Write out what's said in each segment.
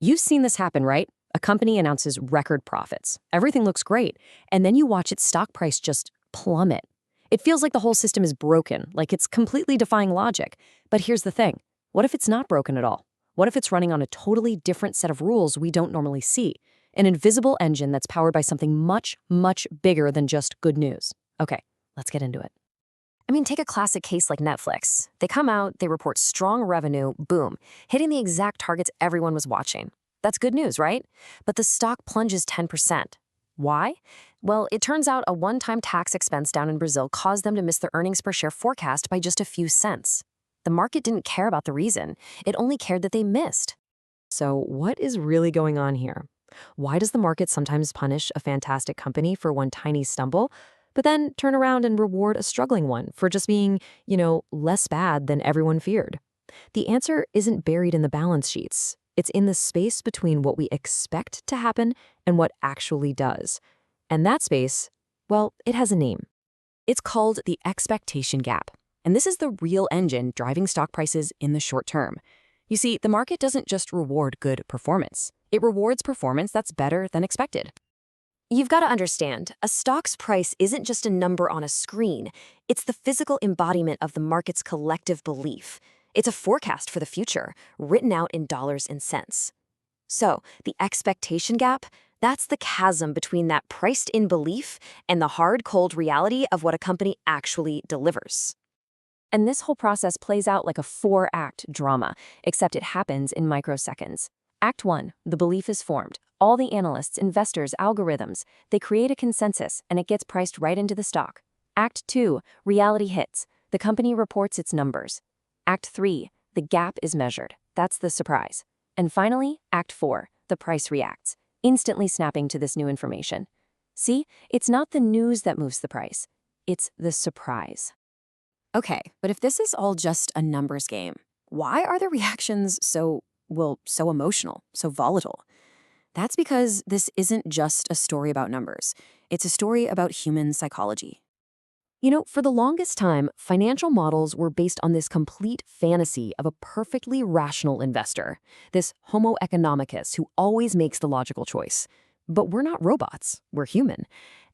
You've seen this happen, right? A company announces record profits. Everything looks great. And then you watch its stock price just plummet. It feels like the whole system is broken, like it's completely defying logic. But here's the thing. What if it's not broken at all? What if it's running on a totally different set of rules we don't normally see? An invisible engine that's powered by something much, much bigger than just good news. Okay, let's get into it. I mean, take a classic case like Netflix. They come out, they report strong revenue, boom, hitting the exact targets everyone was watching. That's good news, right? But the stock plunges 10%. Why? Well, it turns out a one-time tax expense down in Brazil caused them to miss their earnings per share forecast by just a few cents. The market didn't care about the reason. It only cared that they missed. So what is really going on here? Why does the market sometimes punish a fantastic company for one tiny stumble, but then turn around and reward a struggling one for just being, less bad than everyone feared? The answer isn't buried in the balance sheets. It's in the space between what we expect to happen and what actually does. And that space, well, it has a name. It's called the expectation gap. And this is the real engine driving stock prices in the short term. You see, the market doesn't just reward good performance. It rewards performance that's better than expected. You've got to understand, a stock's price isn't just a number on a screen. It's the physical embodiment of the market's collective belief. It's a forecast for the future, written out in dollars and cents. So, the expectation gap, that's the chasm between that priced-in belief and the hard, cold reality of what a company actually delivers. And this whole process plays out like a 4-act drama, except it happens in microseconds. Act 1, the belief is formed. All the analysts, investors, algorithms, they create a consensus and it gets priced right into the stock. Act 2, reality hits. The company reports its numbers. Act 3, the gap is measured. That's the surprise. And finally, Act 4, the price reacts, instantly snapping to this new information. See, it's not the news that moves the price. It's the surprise. Okay, but if this is all just a numbers game, why are the reactions so emotional, so volatile? That's because this isn't just a story about numbers. It's a story about human psychology. For the longest time, financial models were based on this complete fantasy of a perfectly rational investor, this Homo economicus who always makes the logical choice. But we're not robots, we're human.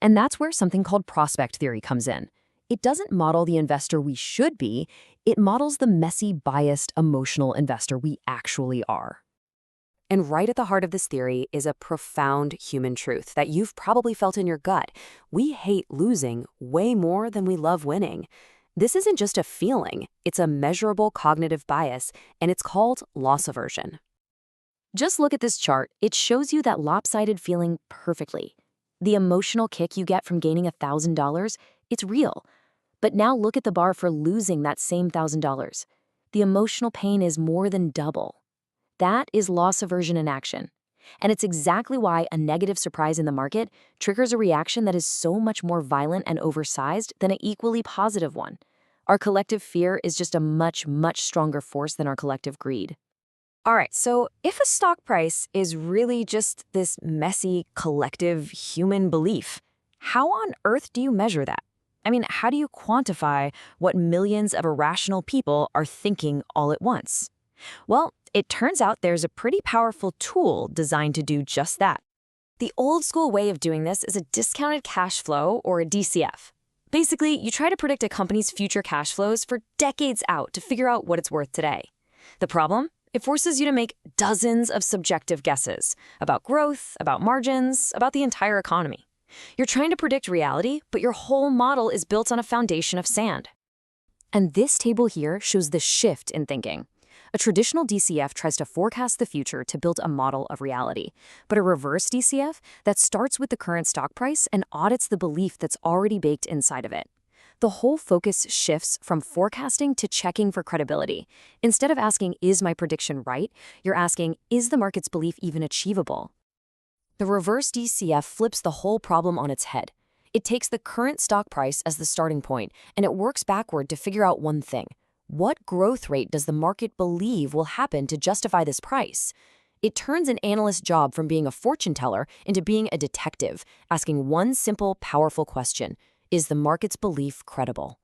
And that's where something called prospect theory comes in. It doesn't model the investor we should be, it models the messy, biased, emotional investor we actually are. And right at the heart of this theory is a profound human truth that you've probably felt in your gut. We hate losing way more than we love winning. This isn't just a feeling, it's a measurable cognitive bias, and it's called loss aversion. Just look at this chart. It shows you that lopsided feeling perfectly. The emotional kick you get from gaining $1,000, it's real. But now look at the bar for losing that same $1,000. The emotional pain is more than double. That is loss aversion in action. And it's exactly why a negative surprise in the market triggers a reaction that is so much more violent and oversized than an equally positive one. Our collective fear is just a much, much stronger force than our collective greed. All right, so if a stock price is really just this messy, collective human belief, how on earth do you measure that? I mean, how do you quantify what millions of irrational people are thinking all at once? Well, it turns out there's a pretty powerful tool designed to do just that. The old school way of doing this is a discounted cash flow, or a DCF. Basically, you try to predict a company's future cash flows for decades out to figure out what it's worth today. The problem? It forces you to make dozens of subjective guesses about growth, about margins, about the entire economy. You're trying to predict reality, but your whole model is built on a foundation of sand. And this table here shows the shift in thinking. A traditional DCF tries to forecast the future to build a model of reality, but a reverse DCF that starts with the current stock price and audits the belief that's already baked inside of it. The whole focus shifts from forecasting to checking for credibility. Instead of asking, is my prediction right, you're asking, is the market's belief even achievable? The reverse DCF flips the whole problem on its head. It takes the current stock price as the starting point, and it works backward to figure out one thing. What growth rate does the market believe will happen to justify this price? It turns an analyst's job from being a fortune teller into being a detective, asking one simple, powerful question. Is the market's belief credible?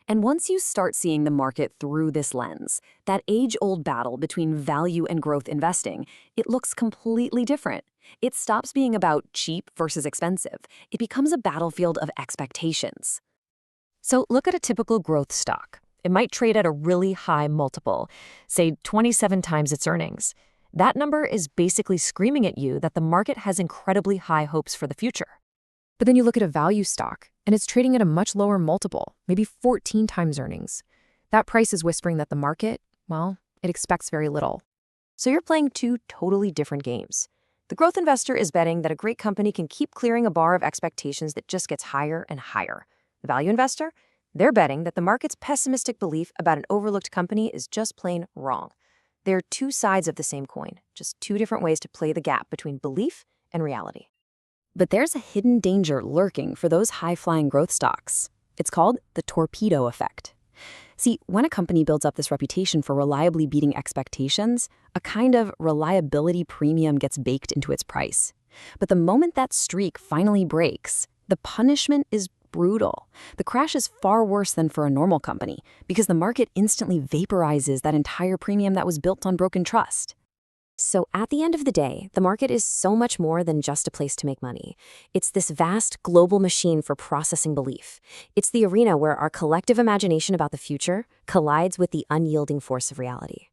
And once you start seeing the market through this lens, that age-old battle between value and growth investing, it looks completely different. It stops being about cheap versus expensive. It becomes a battlefield of expectations. So look at a typical growth stock. It might trade at a really high multiple, say 27 times its earnings. That number is basically screaming at you that the market has incredibly high hopes for the future. But then you look at a value stock, and it's trading at a much lower multiple, maybe 14 times earnings. That price is whispering that the market, well, it expects very little. So you're playing two totally different games. The growth investor is betting that a great company can keep clearing a bar of expectations that just gets higher and higher. The value investor, they're betting that the market's pessimistic belief about an overlooked company is just plain wrong. They're two sides of the same coin, just two different ways to play the gap between belief and reality. But there's a hidden danger lurking for those high-flying growth stocks. It's called the torpedo effect. See, when a company builds up this reputation for reliably beating expectations, a kind of reliability premium gets baked into its price. But the moment that streak finally breaks, the punishment is brutal. The crash is far worse than for a normal company because the market instantly vaporizes that entire premium that was built on broken trust. So at the end of the day, the market is so much more than just a place to make money. It's this vast global machine for processing belief. It's the arena where our collective imagination about the future collides with the unyielding force of reality.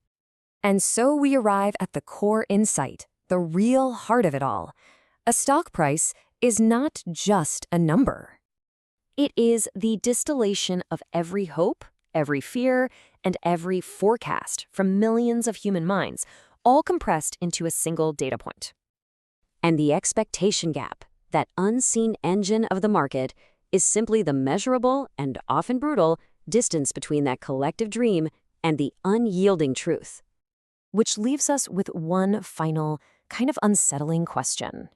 And so we arrive at the core insight, the real heart of it all. A stock price is not just a number. It is the distillation of every hope, every fear, and every forecast from millions of human minds, all compressed into a single data point. And the expectation gap, that unseen engine of the market, is simply the measurable and often brutal distance between that collective dream and the unyielding truth. Which leaves us with one final, kind of unsettling question.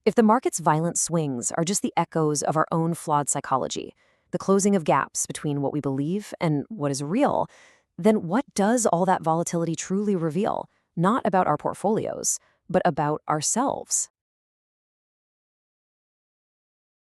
If the market's violent swings are just the echoes of our own flawed psychology, the closing of gaps between what we believe and what is real, then what does all that volatility truly reveal? Not about our portfolios, but about ourselves.